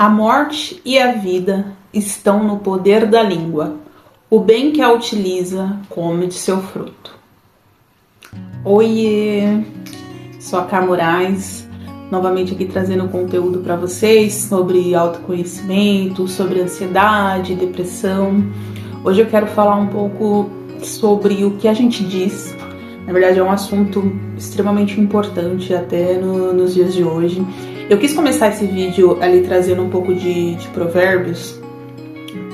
A morte e a vida estão no poder da língua. O bem que a utiliza come de seu fruto. Oiê! Sou a Ká Moraes, novamente aqui trazendo conteúdo para vocês sobre autoconhecimento, sobre ansiedade, depressão. Hoje eu quero falar um pouco sobre o que a gente diz. Na verdade é um assunto extremamente importante até nos dias de hoje. Eu quis começar esse vídeo ali trazendo um pouco de provérbios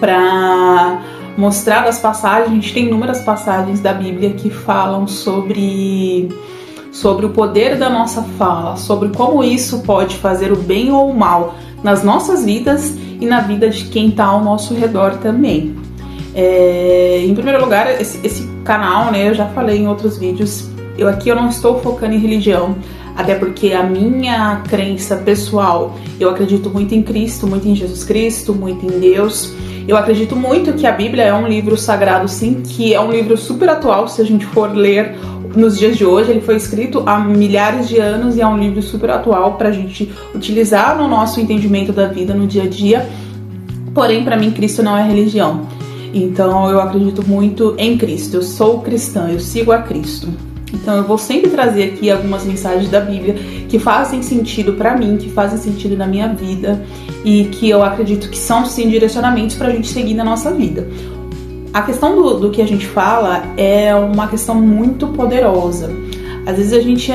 para mostrar as passagens. A gente tem inúmeras passagens da Bíblia que falam sobre o poder da nossa fala, sobre como isso pode fazer o bem ou o mal nas nossas vidas e na vida de quem está ao nosso redor também. Em primeiro lugar, esse canal, né, eu já falei em outros vídeos, eu não estou focando em religião, até porque a minha crença pessoal, eu acredito muito em Cristo, muito em Jesus Cristo, muito em Deus. Eu acredito muito que a Bíblia é um livro sagrado, sim, que é um livro super atual, se a gente for ler nos dias de hoje. Ele foi escrito há milhares de anos e é um livro super atual para a gente utilizar no nosso entendimento da vida, no dia a dia. Porém, para mim, Cristo não é religião. Então, eu acredito muito em Cristo. Eu sou cristã, eu sigo a Cristo. Então eu vou sempre trazer aqui algumas mensagens da Bíblia que fazem sentido pra mim, que fazem sentido na minha vida e que eu acredito que são sim direcionamentos pra gente seguir na nossa vida. A questão do que a gente fala é uma questão muito poderosa. Às vezes a gente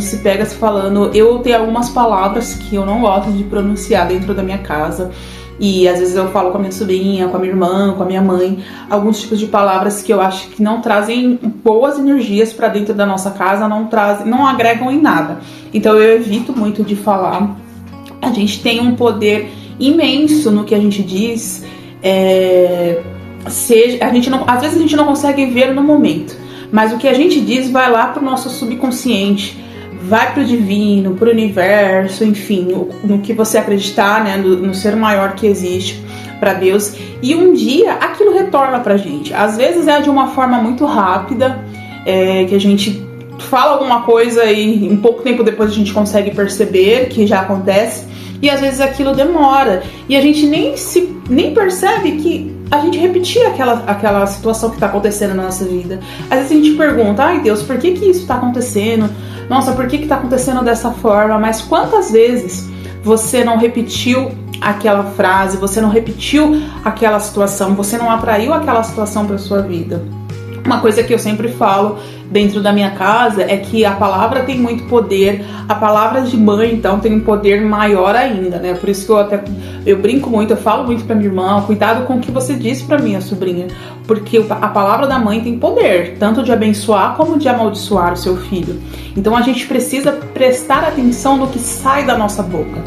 se pega se falando, eu tenho algumas palavras que eu não gosto de pronunciar dentro da minha casa. E às vezes eu falo com a minha sobrinha, com a minha irmã, com a minha mãe, alguns tipos de palavras que eu acho que não trazem boas energias para dentro da nossa casa, não agregam em nada. Então eu evito muito de falar. A gente tem um poder imenso no que a gente diz. Às vezes a gente não consegue ver no momento, mas o que a gente diz vai lá pro nosso subconsciente, vai pro divino, pro universo, enfim, no que você acreditar, né, no ser maior que existe, para Deus, e um dia aquilo retorna pra gente. Às vezes é de uma forma muito rápida, que a gente fala alguma coisa e em pouco tempo depois a gente consegue perceber que já acontece, e às vezes aquilo demora, e a gente nem percebe que a gente repetia aquela situação que está acontecendo na nossa vida. Às vezes a gente pergunta, ai Deus, por que isso está acontecendo? Nossa, por que está acontecendo dessa forma? Mas quantas vezes você não repetiu aquela frase, você não repetiu aquela situação, você não atraiu aquela situação para sua vida? Uma coisa que eu sempre falo dentro da minha casa é que a palavra tem muito poder, a palavra de mãe, então, tem um poder maior ainda, né? Por isso que eu brinco muito, eu falo muito pra minha irmã, cuidado com o que você diz pra minha sobrinha, porque a palavra da mãe tem poder, tanto de abençoar como de amaldiçoar o seu filho. Então a gente precisa prestar atenção no que sai da nossa boca.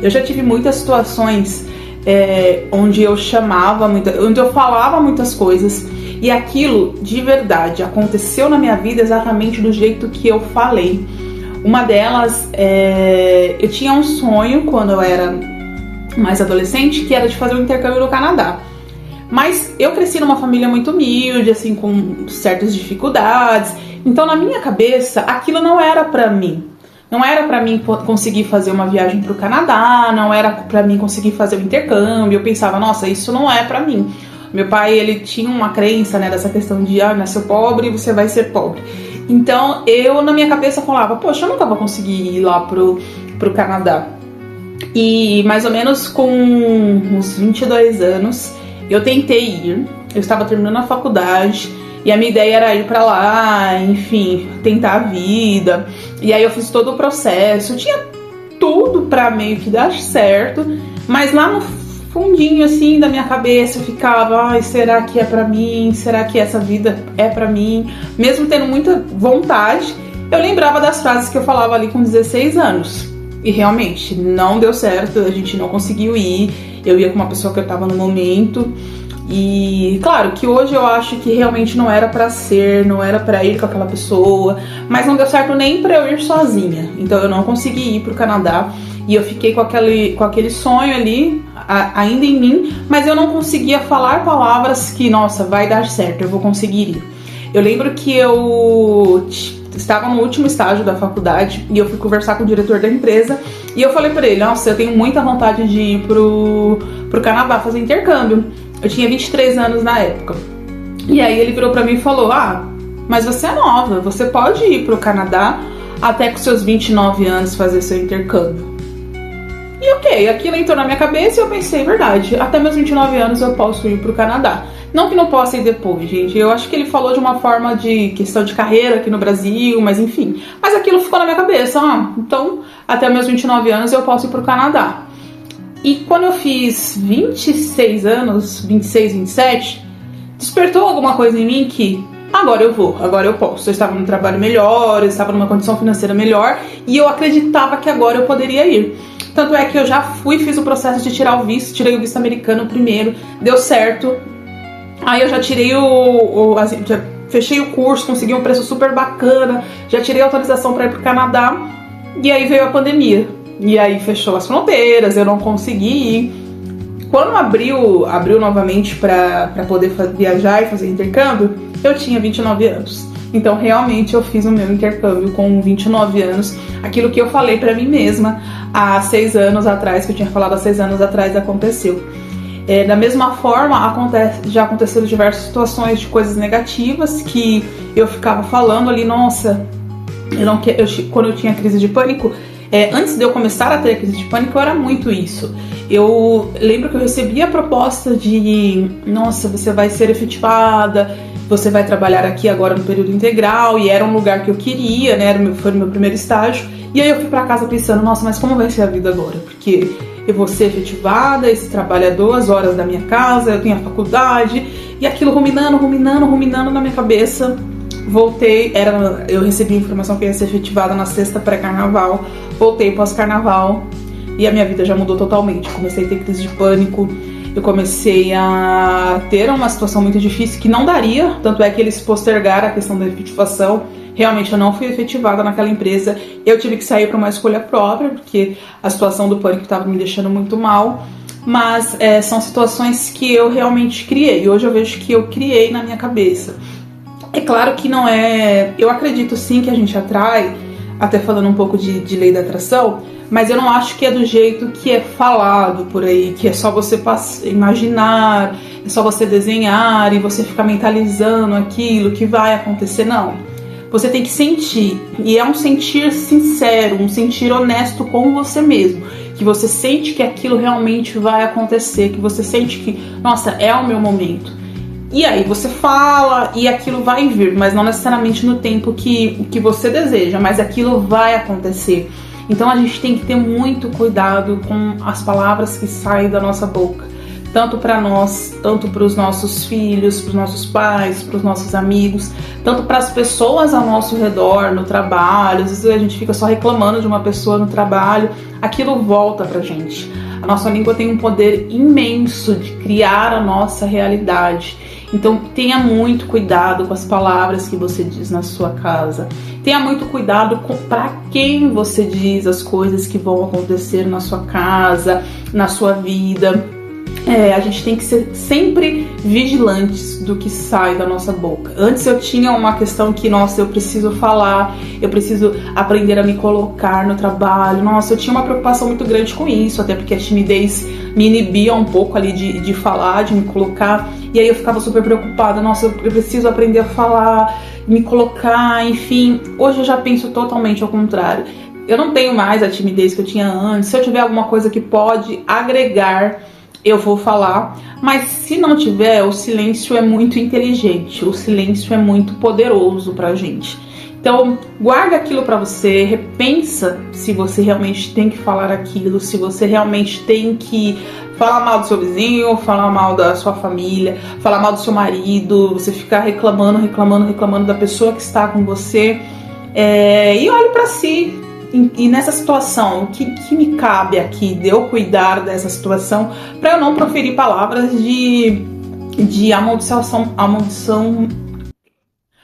Eu já tive muitas situações onde eu falava muitas coisas, e aquilo, de verdade, aconteceu na minha vida exatamente do jeito que eu falei. Uma delas, eu tinha um sonho quando eu era mais adolescente, que era de fazer um intercâmbio no Canadá. Mas eu cresci numa família muito humilde, assim, com certas dificuldades. Então, na minha cabeça, aquilo não era pra mim. Não era pra mim conseguir fazer uma viagem pro Canadá, não era pra mim conseguir fazer o intercâmbio. Eu pensava, nossa, isso não é pra mim. Meu pai, ele tinha uma crença, né, dessa questão de, nasceu pobre, você vai ser pobre. Então, eu, na minha cabeça, falava, poxa, eu nunca vou conseguir ir lá pro Canadá. E, mais ou menos com uns 22 anos, eu tentei ir. Eu estava terminando a faculdade e a minha ideia era ir pra lá, enfim, tentar a vida. E aí eu fiz todo o processo, tinha tudo pra meio que dar certo, mas lá no fundinho assim da minha cabeça eu ficava, será que é pra mim? Será que essa vida é pra mim? Mesmo tendo muita vontade, eu lembrava das frases que eu falava ali com 16 anos. E realmente, não deu certo, a gente não conseguiu ir. Eu ia com uma pessoa que eu tava no momento. E claro que hoje eu acho que realmente não era pra ser, não era pra ir com aquela pessoa, mas não deu certo nem pra eu ir sozinha. Então eu não consegui ir pro Canadá. E eu fiquei com aquele sonho ali, ainda em mim, mas eu não conseguia falar palavras que, nossa, vai dar certo, eu vou conseguir ir. Eu lembro que eu estava no último estágio da faculdade e eu fui conversar com o diretor da empresa e eu falei pra ele, nossa, eu tenho muita vontade de ir pro Canadá fazer intercâmbio. Eu tinha 23 anos na época. E aí ele virou pra mim e falou, mas você é nova, você pode ir pro Canadá até com seus 29 anos fazer seu intercâmbio. E ok, aquilo entrou na minha cabeça e eu pensei, verdade, até meus 29 anos eu posso ir pro Canadá. Não que não possa ir depois, gente, eu acho que ele falou de uma forma de questão de carreira aqui no Brasil, mas enfim. Mas aquilo ficou na minha cabeça, então até meus 29 anos eu posso ir pro Canadá. E quando eu fiz 26 anos, 26, 27, despertou alguma coisa em mim que agora eu vou, agora eu posso. Eu estava num trabalho melhor, eu estava numa condição financeira melhor e eu acreditava que agora eu poderia ir. Tanto é que eu já fiz o processo de tirar o visto, tirei o visto americano primeiro, deu certo. Aí eu já tirei já fechei o curso, consegui um preço super bacana, já tirei a autorização para ir pro Canadá e aí veio a pandemia. E aí fechou as fronteiras, eu não consegui ir. Quando abriu novamente para poder viajar e fazer intercâmbio, eu tinha 29 anos. Então realmente eu fiz o meu intercâmbio com 29 anos. Aquilo que eu falei pra mim mesma há 6 anos atrás, que eu tinha falado há 6 anos atrás, aconteceu. Da mesma forma, já aconteceram diversas situações de coisas negativas que eu ficava falando ali, nossa, quando eu tinha crise de pânico, antes de eu começar a ter a crise de pânico, eu era muito isso. Eu lembro que eu recebia a proposta de, nossa, você vai ser efetivada, você vai trabalhar aqui agora no período integral, e era um lugar que eu queria, né, foi o meu primeiro estágio, e aí eu fui pra casa pensando, nossa, mas como vai ser a vida agora? Porque eu vou ser efetivada, esse trabalho é 2 horas da minha casa, eu tenho a faculdade, e aquilo ruminando na minha cabeça. Voltei, eu recebi a informação que ia ser efetivada na sexta pré-carnaval, voltei pós-carnaval e a minha vida já mudou totalmente. Comecei a ter crise de pânico, eu comecei a ter uma situação muito difícil que não daria, tanto é que eles postergaram a questão da efetivação. Realmente eu não fui efetivada naquela empresa, eu tive que sair para uma escolha própria, porque a situação do pânico estava me deixando muito mal. Mas são situações que eu realmente criei, hoje eu vejo que eu criei na minha cabeça. É claro que não é... Eu acredito sim que a gente atrai, até falando um pouco de lei da atração, mas eu não acho que é do jeito que é falado por aí, que é só você imaginar, é só você desenhar e você ficar mentalizando aquilo que vai acontecer, não. Você tem que sentir, e é um sentir sincero, um sentir honesto com você mesmo, que você sente que aquilo realmente vai acontecer, que você sente que, nossa, é o meu momento. E aí você fala e aquilo vai vir, mas não necessariamente no tempo que você deseja, mas aquilo vai acontecer. Então a gente tem que ter muito cuidado com as palavras que saem da nossa boca, tanto para nós, tanto para os nossos filhos, para os nossos pais, para os nossos amigos, tanto para as pessoas ao nosso redor, no trabalho. Às vezes a gente fica só reclamando de uma pessoa no trabalho, aquilo volta pra gente. A nossa língua tem um poder imenso de criar a nossa realidade. Então tenha muito cuidado com as palavras que você diz na sua casa. Tenha muito cuidado para quem você diz as coisas que vão acontecer na sua casa, na sua vida. A gente tem que ser sempre vigilantes do que sai da nossa boca. Antes eu tinha uma questão que, nossa, eu preciso falar, eu preciso aprender a me colocar no trabalho. Nossa, eu tinha uma preocupação muito grande com isso, até porque a timidez me inibia um pouco ali de falar, de me colocar. E aí eu ficava super preocupada, nossa, eu preciso aprender a falar, me colocar, enfim. Hoje eu já penso totalmente ao contrário. Eu não tenho mais a timidez que eu tinha antes. Se eu tiver alguma coisa que pode agregar, eu vou falar, mas se não tiver, o silêncio é muito inteligente, o silêncio é muito poderoso pra gente. Então, guarda aquilo pra você, repensa se você realmente tem que falar aquilo, se você realmente tem que falar mal do seu vizinho, falar mal da sua família, falar mal do seu marido, você ficar reclamando da pessoa que está com você, e olhe pra si. E nessa situação, o que me cabe aqui de eu cuidar dessa situação para eu não proferir palavras de amaldiçoação, para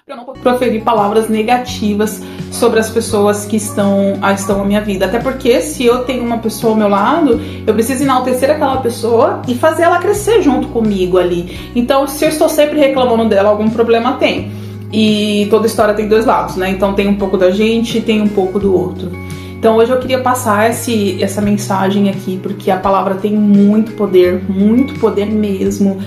eu não proferir palavras negativas sobre as pessoas que estão à minha vida. Até porque se eu tenho uma pessoa ao meu lado, eu preciso enaltecer aquela pessoa e fazer ela crescer junto comigo ali. Então, se eu estou sempre reclamando dela, algum problema tem. e toda história tem dois lados, né? Então tem um pouco da gente e tem um pouco do outro. Então hoje eu queria passar essa mensagem aqui, porque a palavra tem muito poder mesmo.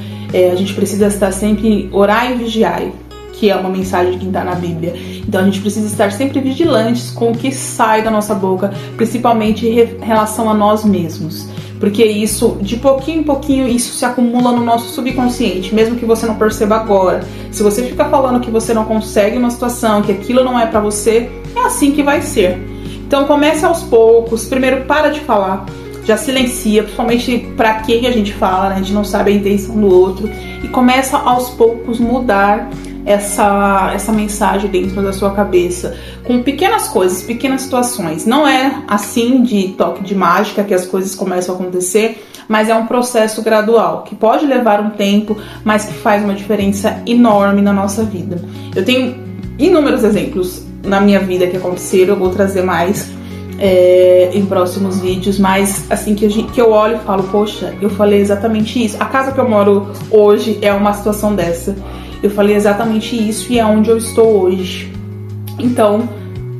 A gente precisa estar sempre orai e vigiai, que é uma mensagem que está na Bíblia. Então a gente precisa estar sempre vigilantes com o que sai da nossa boca, principalmente em relação a nós mesmos. Porque isso, de pouquinho em pouquinho, isso se acumula no nosso subconsciente, mesmo que você não perceba agora. Se você fica falando que você não consegue uma situação, que aquilo não é pra você, é assim que vai ser. Então comece aos poucos, primeiro para de falar, já silencia, principalmente pra quem a gente fala, né? A gente não sabe a intenção do outro, e começa aos poucos mudar essa mensagem dentro da sua cabeça, com pequenas coisas, pequenas situações. Não é assim de toque de mágica que as coisas começam a acontecer, mas é um processo gradual, que pode levar um tempo, mas que faz uma diferença enorme na nossa vida. Eu tenho inúmeros exemplos na minha vida que aconteceram, eu vou trazer mais em próximos vídeos, mas assim que eu olho e falo, poxa, eu falei exatamente isso. A casa que eu moro hoje é uma situação dessa. Eu falei exatamente isso e é onde eu estou hoje. Então,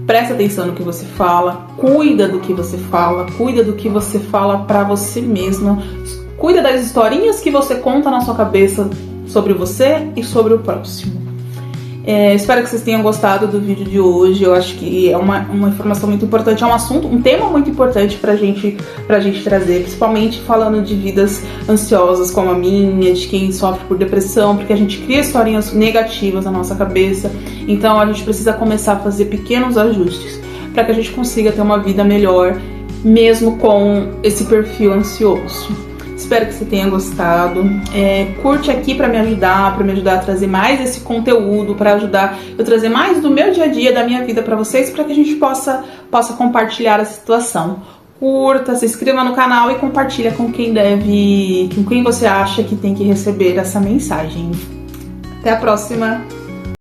presta atenção no que você fala, cuida do que você fala pra você mesma, cuida das historinhas que você conta na sua cabeça sobre você e sobre o próximo. Espero que vocês tenham gostado do vídeo de hoje. Eu acho que é uma informação muito importante, é um assunto, um tema muito importante pra gente trazer, principalmente falando de vidas ansiosas como a minha, de quem sofre por depressão, porque a gente cria historinhas negativas na nossa cabeça. Então a gente precisa começar a fazer pequenos ajustes para que a gente consiga ter uma vida melhor, mesmo com esse perfil ansioso. Espero que você tenha gostado. Curte aqui para me ajudar a trazer mais esse conteúdo, para ajudar eu trazer mais do meu dia a dia, da minha vida para vocês, para que a gente possa compartilhar a situação. Curta, se inscreva no canal e compartilha com quem você acha que tem que receber essa mensagem. Até a próxima!